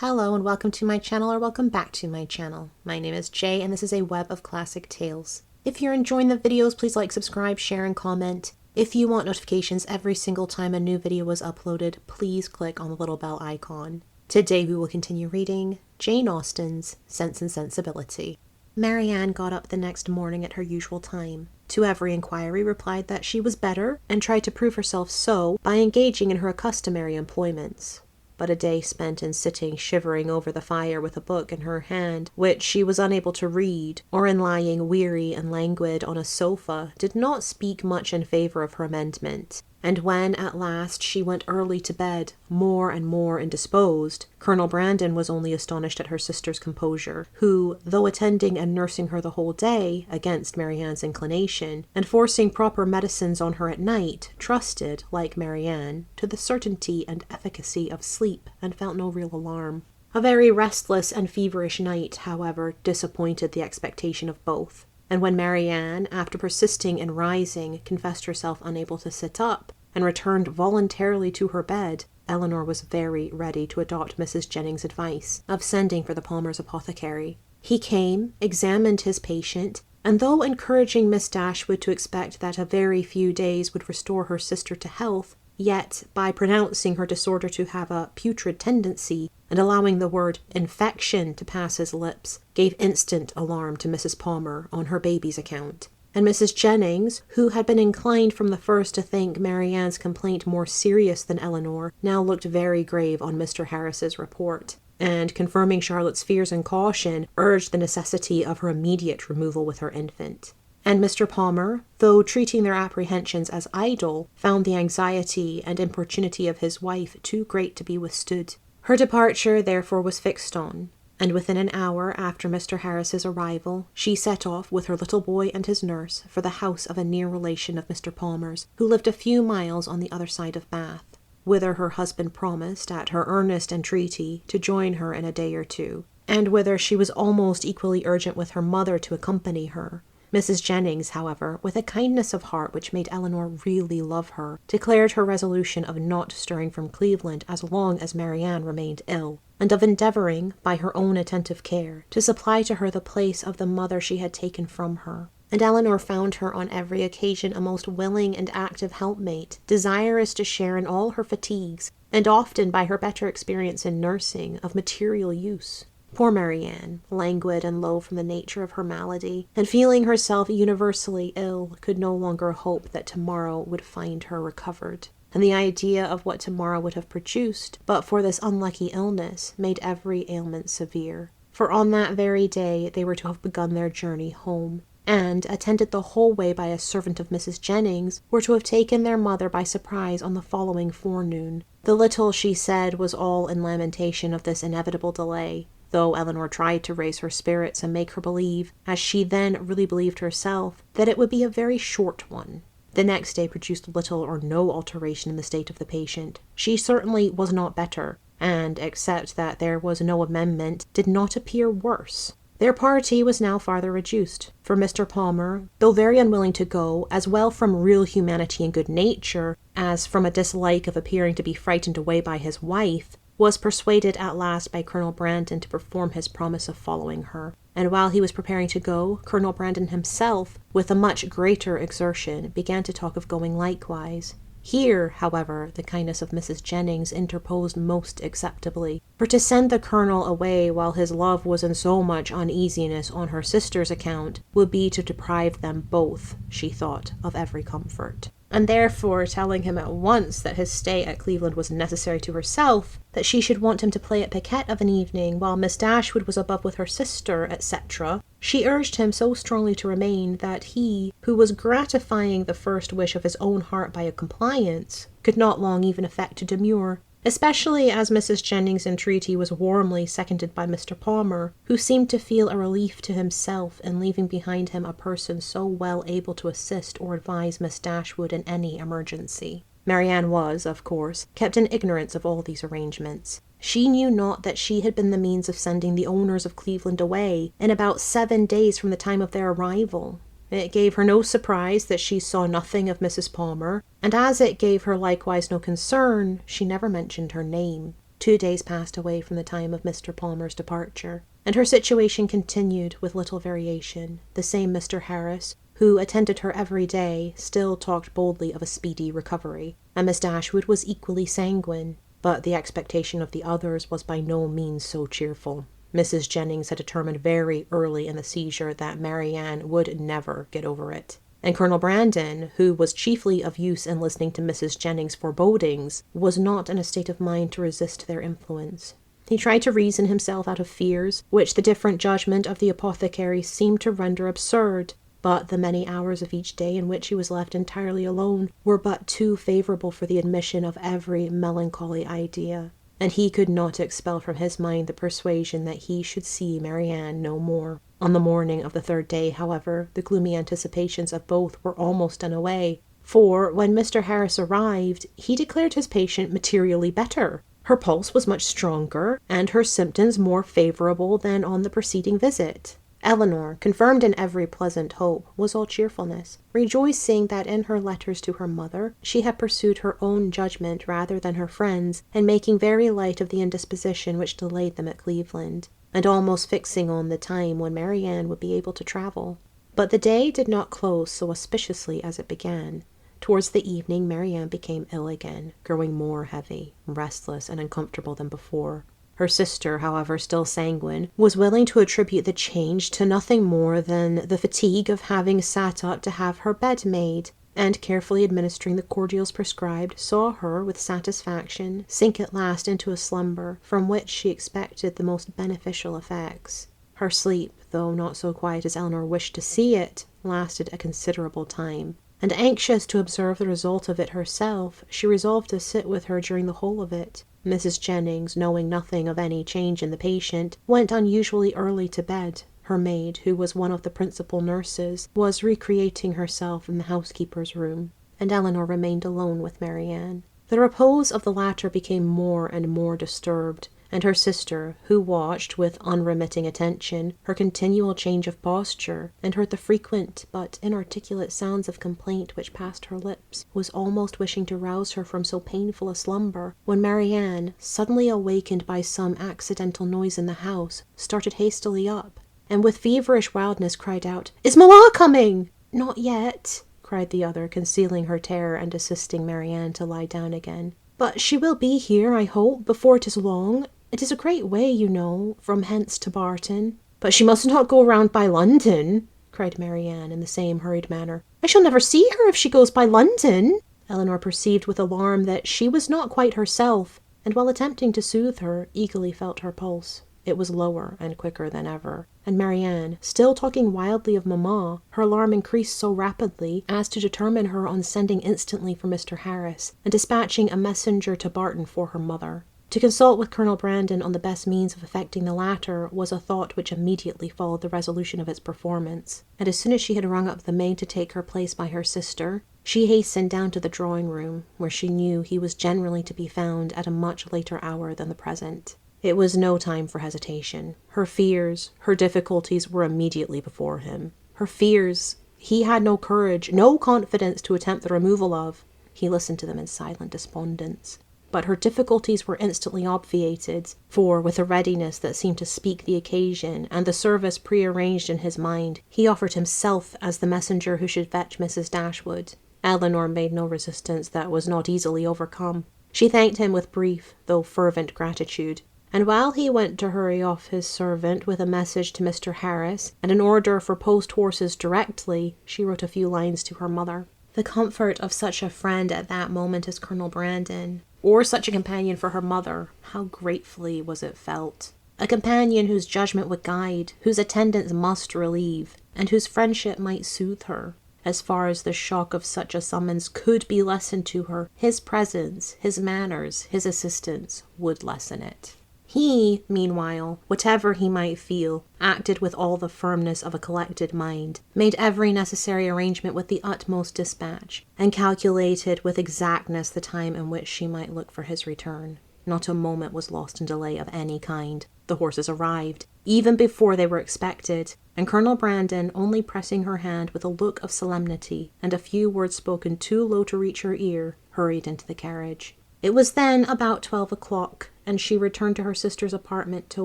Hello and welcome to my channel, or welcome back to my channel. My name is Jay and this is a web of classic tales. If you're enjoying the videos, please like, subscribe, share, and comment. If you want notifications every single time a new video is uploaded, please click on the little bell icon. Today we will continue reading Jane Austen's Sense and Sensibility. Marrianne got up the next morning at her usual time. To every inquiry replied that she was better and tried to prove herself so by engaging in her customary employments. But a day spent in sitting shivering over the fire with a book in her hand, which she was unable to read, or in lying weary and languid on a sofa, did not speak much in favour of her amendment. And when, at last, she went early to bed, more and more indisposed, Colonel Brandon was only astonished at her sister's composure, who, though attending and nursing her the whole day, against Marianne's inclination, and forcing proper medicines on her at night, trusted, like Marrianne, to the certainty and efficacy of sleep, and felt no real alarm. A very restless and feverish night, however, disappointed the expectation of both. And when Marrianne, after persisting in rising, confessed herself unable to sit up, and returned voluntarily to her bed, Elinor was very ready to adopt Mrs. Jennings' advice of sending for the Palmers' apothecary. He came, examined his patient, and though encouraging Miss Dashwood to expect that a very few days would restore her sister to health, yet, by pronouncing her disorder to have a putrid tendency, and allowing the word infection to pass his lips, gave instant alarm to Mrs. Palmer on her baby's account. And Mrs. Jennings, who had been inclined from the first to think Marianne's complaint more serious than Elinor, now looked very grave on Mr. Harris's report, and, confirming Charlotte's fears and caution, urged the necessity of her immediate removal with her infant. And Mr. Palmer, though treating their apprehensions as idle, found the anxiety and importunity of his wife too great to be withstood. Her departure therefore was fixed on, and within an hour after Mr. Harris's arrival, she set off with her little boy and his nurse for the house of a near relation of Mr. Palmer's, who lived a few miles on the other side of Bath, whither her husband promised, at her earnest entreaty, to join her in a day or two, and whither she was almost equally urgent with her mother to accompany her. Mrs. Jennings, however, with a kindness of heart which made Elinor really love her, declared her resolution of not stirring from Cleveland as long as Marrianne remained ill, and of endeavouring, by her own attentive care, to supply to her the place of the mother she had taken from her. And Elinor found her on every occasion a most willing and active helpmate, desirous to share in all her fatigues, and often, by her better experience in nursing, of material use. Poor Marrianne, languid and low from the nature of her malady, and feeling herself universally ill, could no longer hope that tomorrow would find her recovered. And the idea of what tomorrow would have produced, but for this unlucky illness, made every ailment severe. For on that very day they were to have begun their journey home, and, attended the whole way by a servant of Mrs. Jennings, were to have taken their mother by surprise on the following forenoon. The little she said was all in lamentation of this inevitable delay, though Elinor tried to raise her spirits and make her believe, as she then really believed herself, that it would be a very short one. The next day produced little or no alteration in the state of the patient. She certainly was not better, and, except that there was no amendment, did not appear worse. Their party was now farther reduced, for Mr. Palmer, though very unwilling to go, as well from real humanity and good nature, as from a dislike of appearing to be frightened away by his wife, was persuaded at last by Colonel Brandon to perform his promise of following her. And while he was preparing to go, Colonel Brandon himself, with a much greater exertion, began to talk of going likewise. Here, however, the kindness of Mrs. Jennings interposed most acceptably, for to send the Colonel away while his love was in so much uneasiness on her sister's account would be to deprive them both, she thought, of every comfort. And therefore, telling him at once that his stay at Cleveland was necessary to herself, that she should want him to play at piquet of an evening while Miss Dashwood was above with her sister, etc., she urged him so strongly to remain that he, who was gratifying the first wish of his own heart by a compliance, could not long even affect to demur, especially as Mrs. Jennings' entreaty was warmly seconded by Mr. Palmer, who seemed to feel a relief to himself in leaving behind him a person so well able to assist or advise Miss Dashwood in any emergency. Marrianne was, of course, kept in ignorance of all these arrangements. She knew not that she had been the means of sending the owners of Cleveland away in about 7 days from the time of their arrival. It gave her no surprise that she saw nothing of Mrs. Palmer, and as it gave her likewise no concern, she never mentioned her name. 2 days passed away from the time of Mr. Palmer's departure, and her situation continued with little variation. The same Mr. Harris, who attended her every day, still talked boldly of a speedy recovery, and Miss Dashwood was equally sanguine, but the expectation of the others was by no means so cheerful. Mrs. Jennings had determined very early in the seizure that Maryanne would never get over it, and Colonel Brandon, who was chiefly of use in listening to Mrs. Jennings' forebodings, was not in a state of mind to resist their influence. He tried to reason himself out of fears, which the different judgment of the apothecary seemed to render absurd, but the many hours of each day in which he was left entirely alone were but too favourable for the admission of every melancholy idea, and he could not expel from his mind the persuasion that he should see Maryanne no more. On the morning of the 3rd day, however, the gloomy anticipations of both were almost done away, for when Mr. Harris arrived, he declared his patient materially better. Her pulse was much stronger, and her symptoms more favourable than on the preceding visit. Eleanor, confirmed in every pleasant hope, was all cheerfulness, rejoicing that in her letters to her mother she had pursued her own judgment rather than her friend's, and making very light of the indisposition which delayed them at Cleveland, and almost fixing on the time when Maryanne would be able to travel. But the day did not close so auspiciously as it began. Towards the evening Maryanne became ill again, growing more heavy, restless, and uncomfortable than before. Her sister, however, still sanguine, was willing to attribute the change to nothing more than the fatigue of having sat up to have her bed made, and carefully administering the cordials prescribed, saw her, with satisfaction, sink at last into a slumber, from which she expected the most beneficial effects. Her sleep, though not so quiet as Eleanor wished to see it, lasted a considerable time, and anxious to observe the result of it herself, she resolved to sit with her during the whole of it. Mrs. Jennings, knowing nothing of any change in the patient, went unusually early to bed. Her maid, who was one of the principal nurses, was recreating herself in the housekeeper's room, and Eleanor remained alone with Maryanne. The repose of the latter became more and more disturbed, and her sister, who watched with unremitting attention her continual change of posture, and heard the frequent but inarticulate sounds of complaint which passed her lips, was almost wishing to rouse her from so painful a slumber, when Maryanne, suddenly awakened by some accidental noise in the house, started hastily up, and with feverish wildness cried out, "Is mamma coming?" "Not yet," cried the other, concealing her terror and assisting Maryanne to lie down again. "But she will be here, I hope, before it is long. It is a great way, you know, from hence to Barton." "But she must not go round by London," cried Maryanne in the same hurried manner. "I shall never see her if she goes by London." Eleanor perceived with alarm that she was not quite herself, and while attempting to soothe her, eagerly felt her pulse. It was lower and quicker than ever, and Maryanne, still talking wildly of mamma, her alarm increased so rapidly as to determine her on sending instantly for Mr. Harris, and dispatching a messenger to Barton for her mother. To consult with Colonel Brandon on the best means of effecting the latter was a thought which immediately followed the resolution of its performance, and as soon as she had rung up the maid to take her place by her sister, she hastened down to the drawing-room, where she knew he was generally to be found at a much later hour than the present. It was no time for hesitation. Her fears, her difficulties were immediately before him. Her fears he had no courage, no confidence to attempt the removal of. He listened to them in silent despondence. But her difficulties were instantly obviated, for, with a readiness that seemed to speak the occasion, and the service prearranged in his mind, he offered himself as the messenger who should fetch Mrs. Dashwood. Eleanor made no resistance that was not easily overcome. She thanked him with brief, though fervent gratitude, and while he went to hurry off his servant with a message to Mr. Harris, and an order for post-horses directly, she wrote a few lines to her mother. The comfort of such a friend at that moment as Colonel Brandon, or such a companion for her mother, how gratefully was it felt. A companion whose judgment would guide, whose attendance must relieve, and whose friendship might soothe her. As far as the shock of such a summons could be lessened to her, his presence, his manners, his assistance would lessen it. He, meanwhile, whatever he might feel, acted with all the firmness of a collected mind, made every necessary arrangement with the utmost dispatch, and calculated with exactness the time in which she might look for his return. Not a moment was lost in delay of any kind. The horses arrived, even before they were expected, and Colonel Brandon, only pressing her hand with a look of solemnity, and a few words spoken too low to reach her ear, hurried into the carriage. It was then about 12 o'clock, and she returned to her sister's apartment to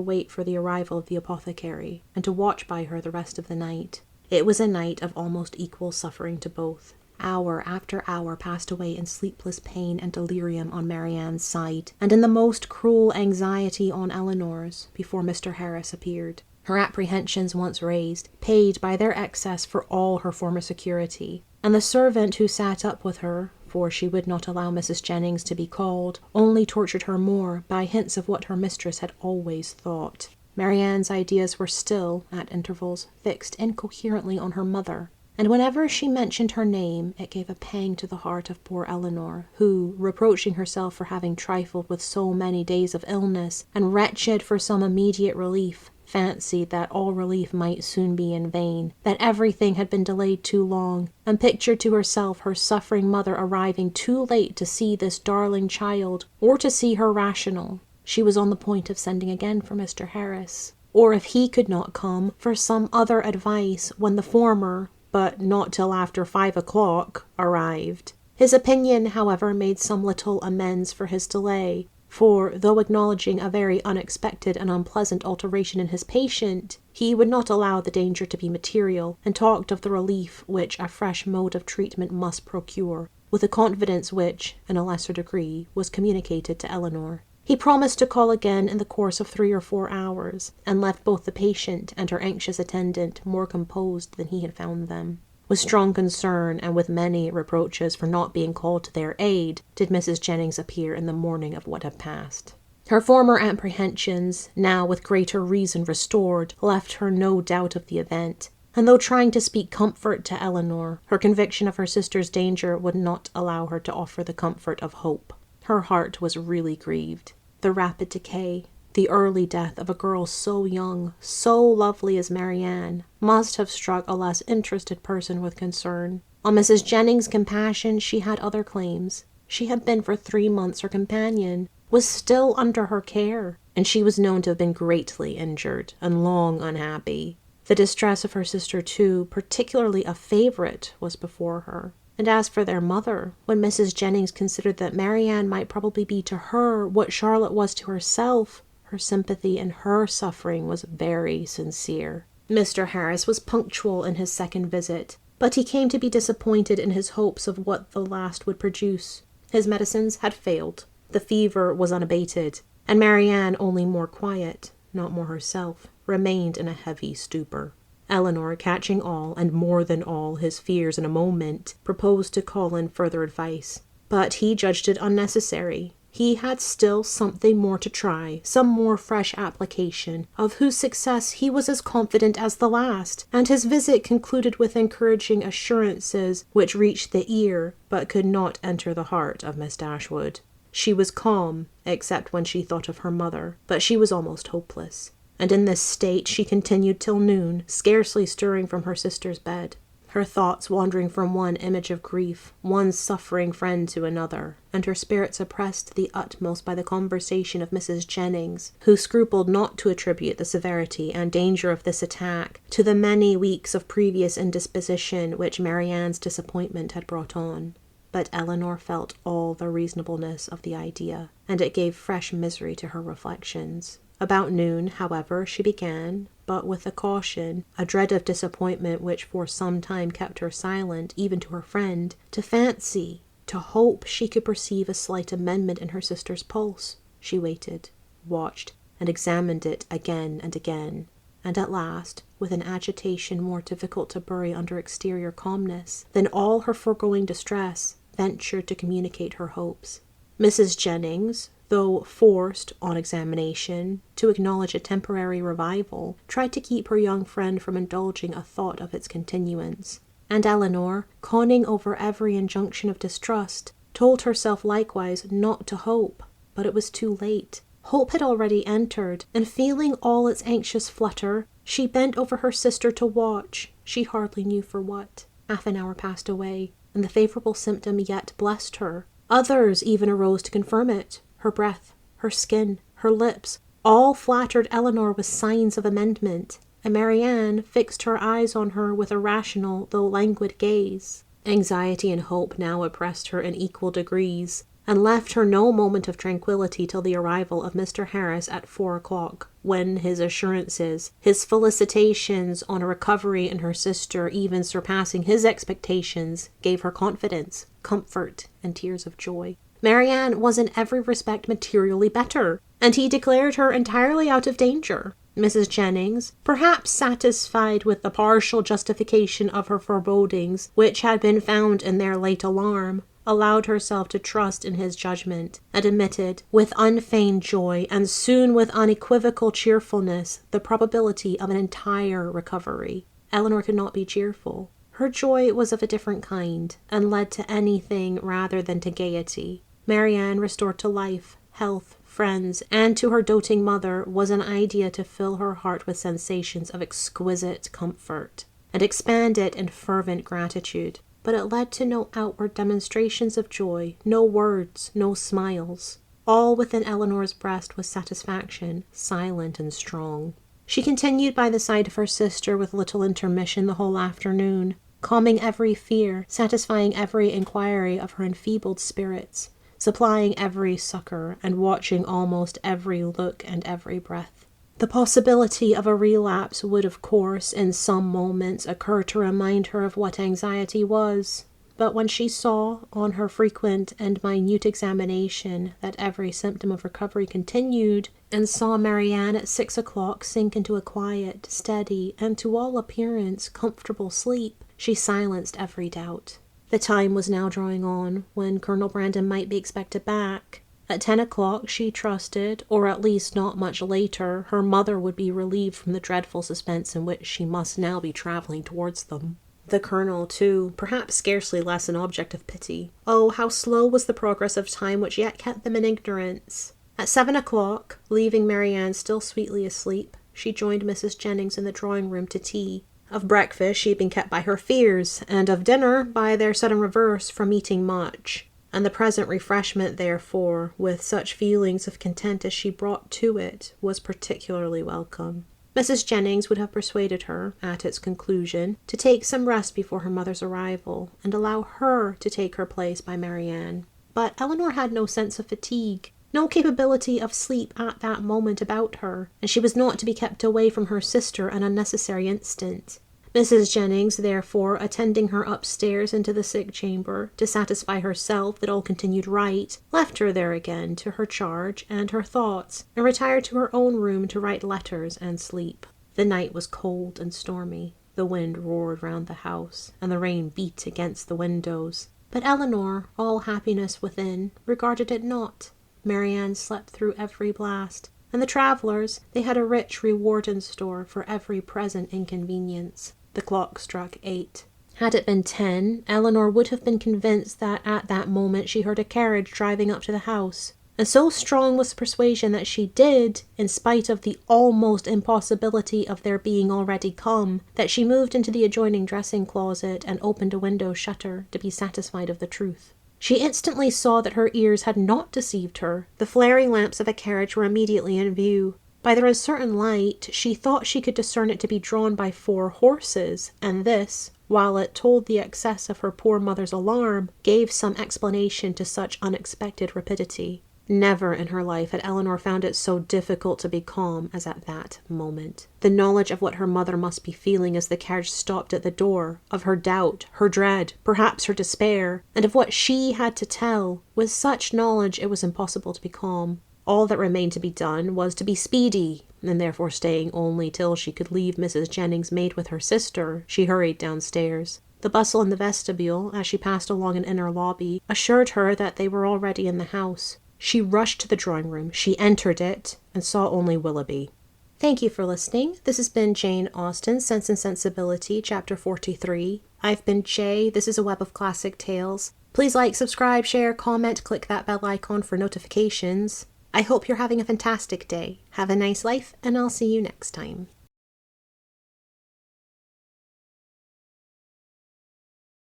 wait for the arrival of the apothecary, and to watch by her the rest of the night. It was a night of almost equal suffering to both. Hour after hour passed away in sleepless pain and delirium on Marianne's side, and in the most cruel anxiety on Eleanor's, before Mr. Harris appeared. Her apprehensions once raised, paid by their excess for all her former security, and the servant who sat up with her, for she would not allow Mrs. Jennings to be called, only tortured her more by hints of what her mistress had always thought. Marianne's ideas were still, at intervals, fixed incoherently on her mother, and whenever she mentioned her name, it gave a pang to the heart of poor Eleanor, who, reproaching herself for having trifled with so many days of illness, and wretched for some immediate relief, fancied that all relief might soon be in vain, that everything had been delayed too long, and pictured to herself her suffering mother arriving too late to see this darling child, or to see her rational. She was on the point of sending again for Mr. Harris, or if he could not come, for some other advice, when the former, but not till after 5 o'clock, arrived. His opinion, however, made some little amends for his delay, for, though acknowledging a very unexpected and unpleasant alteration in his patient, he would not allow the danger to be material, and talked of the relief which a fresh mode of treatment must procure, with a confidence which, in a lesser degree, was communicated to Eleanor. He promised to call again in the course of 3 or 4 hours, and left both the patient and her anxious attendant more composed than he had found them. With strong concern, and with many reproaches for not being called to their aid, did Mrs. Jennings appear in the morning of what had passed. Her former apprehensions, now with greater reason restored, left her no doubt of the event, and though trying to speak comfort to Eleanor, her conviction of her sister's danger would not allow her to offer the comfort of hope. Her heart was really grieved. The rapid decay, the early death of a girl so young, so lovely as Maryanne, must have struck a less interested person with concern. On Mrs. Jennings' compassion she had other claims. She had been for 3 months her companion, was still under her care, and she was known to have been greatly injured and long unhappy. The distress of her sister, too, particularly a favourite, was before her. And as for their mother, when Mrs. Jennings considered that Maryanne might probably be to her what Charlotte was to herself, her sympathy in her suffering was very sincere. Mr. Harris was punctual in his second visit, but he came to be disappointed in his hopes of what the last would produce. His medicines had failed, the fever was unabated, and Maryanne, only more quiet, not more herself, remained in a heavy stupor. Eleanor, catching all, and more than all, his fears in a moment, proposed to call in further advice. But he judged it unnecessary. He had still something more to try, some more fresh application, of whose success he was as confident as the last, and his visit concluded with encouraging assurances which reached the ear, but could not enter the heart of Miss Dashwood. She was calm, except when she thought of her mother, but she was almost hopeless. And in this state she continued till noon, scarcely stirring from her sister's bed, her thoughts wandering from one image of grief, one suffering friend to another, and her spirits oppressed to the utmost by the conversation of Mrs. Jennings, who scrupled not to attribute the severity and danger of this attack to the many weeks of previous indisposition which Marianne's disappointment had brought on. But Eleanor felt all the reasonableness of the idea, and it gave fresh misery to her reflections. About noon, however, she began, but with a caution, a dread of disappointment which for some time kept her silent, even to her friend, to fancy, to hope she could perceive a slight amendment in her sister's pulse. She waited, watched, and examined it again and again, and at last, with an agitation more difficult to bury under exterior calmness than all her foregoing distress, ventured to communicate her hopes. Mrs. Jennings, though forced, on examination, to acknowledge a temporary revival, tried to keep her young friend from indulging a thought of its continuance. And Eleanor, conning over every injunction of distrust, told herself likewise not to hope, but it was too late. Hope had already entered, and feeling all its anxious flutter, she bent over her sister to watch, she hardly knew for what. Half an hour passed away, and the favourable symptom yet blessed her. Others even arose to confirm it. Her breath, her skin, her lips, all flattered Eleanor with signs of amendment, and Maryanne fixed her eyes on her with a rational though languid gaze. Anxiety and hope now oppressed her in equal degrees, and left her no moment of tranquillity till the arrival of Mr. Harris at 4 o'clock, when his assurances, his felicitations on a recovery in her sister even surpassing his expectations, gave her confidence, comfort, and tears of joy. Marrianne was in every respect materially better, and he declared her entirely out of danger. Mrs. Jennings, perhaps satisfied with the partial justification of her forebodings, which had been found in their late alarm, allowed herself to trust in his judgment, and admitted, with unfeigned joy, and soon with unequivocal cheerfulness, the probability of an entire recovery. Eleanor could not be cheerful. Her joy was of a different kind, and led to anything rather than to gaiety. Marrianne, restored to life, health, friends, and to her doting mother, was an idea to fill her heart with sensations of exquisite comfort, and expand it in fervent gratitude. But it led to no outward demonstrations of joy, no words, no smiles. All within Eleanor's breast was satisfaction, silent and strong. She continued by the side of her sister with little intermission the whole afternoon, calming every fear, satisfying every inquiry of her enfeebled spirits, supplying every succor, and watching almost every look and every breath. The possibility of a relapse would, of course, in some moments occur to remind her of what anxiety was, but when she saw, on her frequent and minute examination, that every symptom of recovery continued, and saw Marrianne at 6 o'clock sink into a quiet, steady, and to all appearance comfortable sleep, she silenced every doubt. The time was now drawing on when Colonel Brandon might be expected back. At 10 o'clock she trusted, or at least not much later, her mother would be relieved from the dreadful suspense in which she must now be travelling towards them. The Colonel, too, perhaps scarcely less an object of pity. Oh, how slow was the progress of time which yet kept them in ignorance! At 7 o'clock, leaving Marrianne still sweetly asleep, she joined Mrs. Jennings in the drawing-room to tea. Of breakfast she had been kept by her fears, and of dinner by their sudden reverse from eating much, and the present refreshment, therefore, with such feelings of content as she brought to it, was particularly welcome. Mrs. Jennings would have persuaded her, at its conclusion, to take some rest before her mother's arrival, and allow her to take her place by Marrianne. But Eleanor had no sense of fatigue, no capability of sleep at that moment about her, and she was not to be kept away from her sister an unnecessary instant. Mrs. Jennings, therefore, attending her upstairs into the sick chamber, to satisfy herself that all continued right, left her there again to her charge and her thoughts, and retired to her own room to write letters and sleep. The night was cold and stormy. The wind roared round the house, and the rain beat against the windows. But Eleanor, all happiness within, regarded it not. Marrianne slept through every blast, and the travellers, they had a rich reward in store for every present inconvenience. The clock struck 8. Had it been 10, Eleanor would have been convinced that at that moment she heard a carriage driving up to the house, and so strong was the persuasion that she did, in spite of the almost impossibility of their being already come, that she moved into the adjoining dressing-closet and opened a window shutter to be satisfied of the truth. She instantly saw that her ears had not deceived her. The flaring lamps of a carriage were immediately in view. By their uncertain light, she thought she could discern it to be drawn by 4 horses, and this, while it told the excess of her poor mother's alarm, gave some explanation to such unexpected rapidity. Never in her life had Eleanor found it so difficult to be calm as at that moment. The knowledge of what her mother must be feeling as the carriage stopped at the door, of her doubt, her dread, perhaps her despair, and of what she had to tell, with such knowledge it was impossible to be calm. All that remained to be done was to be speedy, and therefore staying only till she could leave Mrs. Jennings' maid with her sister, she hurried downstairs. The bustle in the vestibule, as she passed along an inner lobby, assured her that they were already in the house. She rushed to the drawing-room. She entered it, and saw only Willoughby. Thank you for listening. This has been Jane Austen's Sense and Sensibility, Chapter 43. I've been Jay. This is a web of classic tales. Please like, subscribe, share, comment, click that bell icon for notifications. I hope you're having a fantastic day. Have a nice life, and I'll see you next time.